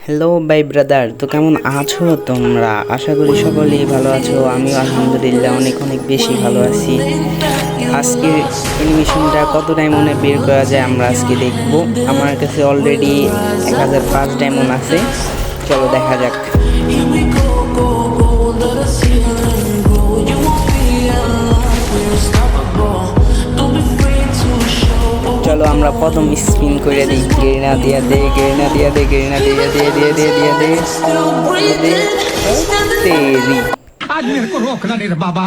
Hello bye brother, তো কেমন আছো তোমরা? আশা করি সকলেই ভালো আছো। আমিও আলহামদুলিল্লাহ অনেক অনেক বেশি ভালো আছি। আজকের অ্যানিমেশনটা কত ডায়মন্ডে বের করা যায় আমরা আজকে দেখব। আমার কাছে অলরেডি 1005 ডায়মন্ড আছে। চলো দেখা যাক। চলো আমরা প্রথম স্পিন করে দিই। গেরিনা দিয়া দে, গেরিনা দিয়া দে, গেরিনা দিয়া দিয়ে দিয়ে দিয়ে দিয়ে দিয়ে तेरी। आज मेरे को रोकना नहीं रे बाबा,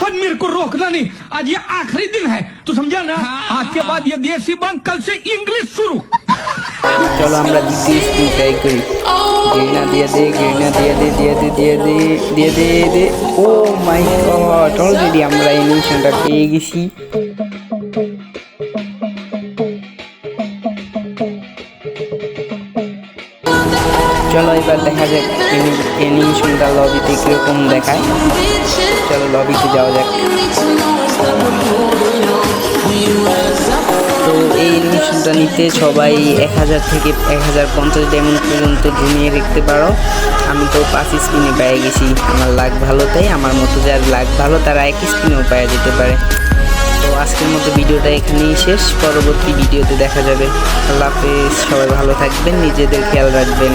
आज मेरे को रोकना नहीं। आज ये आखिरी दिन है, तू समझा ना? आज के बाद ये देसी बंद, कल से इंग्लिश शुरू। चलो আমরা দ্বিতীয় স্পিন ট্রাই করি। গেরিনা দিয়ে দে, গেরিনা দিয়ে দে, দিয়ে দে দিয়ে দে দিয়ে দে দে। ও মাই গড, অলরেডি আমরা এই মিশনটা পেয়ে গেছি। চলো এবার দেখা যাক অ্যানিমেশনটা লবিতে কীরকম দেখায়। চলো লবিতে যাওয়া যাক। তো এই অ্যানিমেশনটা নিতে সবাই 1000 থেকে 1050 ডায়মন্ড পর্যন্ত জমিয়ে রাখতে পারো। আমি তো 5 স্পিনে পেয়ে গেছি। আমার লাক ভালো, তাই আমার মতো যার লাক ভালো তারা এক স্পিনেও পেয়ে যেতে পারে। তো আজকের মতো ভিডিওটা এখানেই শেষ। পরবর্তী ভিডিওতে দেখা যাবে। আল্লাহ হাফেজ, সবাই ভালো থাকবেন, নিজেদের খেয়াল রাখবেন।